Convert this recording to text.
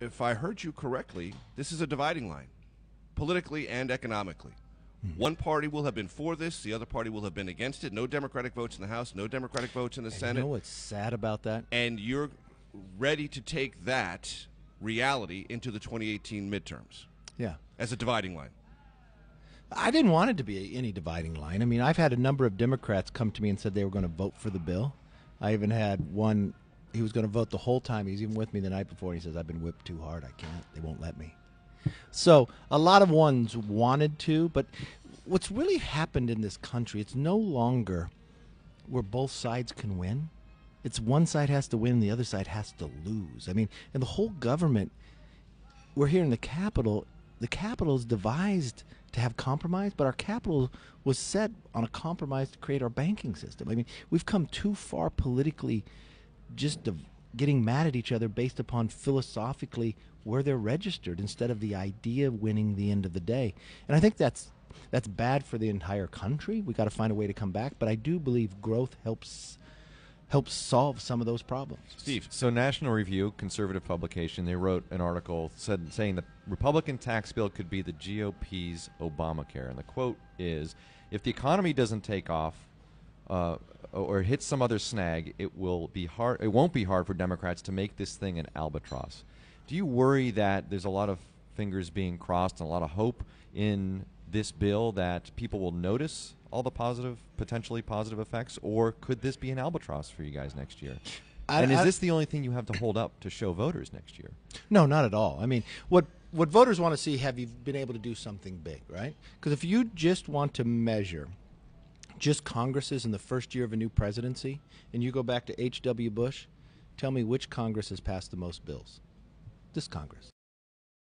if I heard you correctly, this is a dividing line, politically and economically. One party will have been for this, the other party will have been against it. No Democratic votes in the House, no Democratic votes in the Senate. You know what's sad about that? And you're ready to take that reality into the 2018 midterms. Yeah. As a dividing line. I didn't want it to be any dividing line. I mean, I've had a number of Democrats come to me and said they were going to vote for the bill. I even had one, he was going to vote the whole time. He was even with me the night before. And he says, I've been whipped too hard. I can't. They won't let me. So a lot of ones wanted to, but what's really happened in this country, it's no longer where both sides can win. It's one side has to win and the other side has to lose. I mean, and the whole government, we're here in the Capitol is devised to have compromise, but our Capitol was set on a compromise to create our banking system. I mean, we've come too far politically just getting mad at each other based upon philosophically where they're registered instead of the idea of winning the end of the day. And I think that's bad for the entire country. We got to find a way to come back, but I do believe growth helps solve some of those problems. Steve, so National Review, conservative publication, they wrote an article saying the Republican tax bill could be the GOP's Obamacare, and the quote is, "If the economy doesn't take off or hit some other snag, it won't be hard for Democrats to make this thing an albatross." Do you worry that there's a lot of fingers being crossed and a lot of hope in this bill that people will notice all the potentially positive effects, or could this be an albatross for you guys next year? And is this the only thing you have to hold up to show voters next year? No, not at all. I mean, what voters want to see, have you been able to do something big, right? Because if you just want to measure just Congresses in the first year of a new presidency, and you go back to H.W. Bush, tell me which Congress has passed the most bills. This Congress.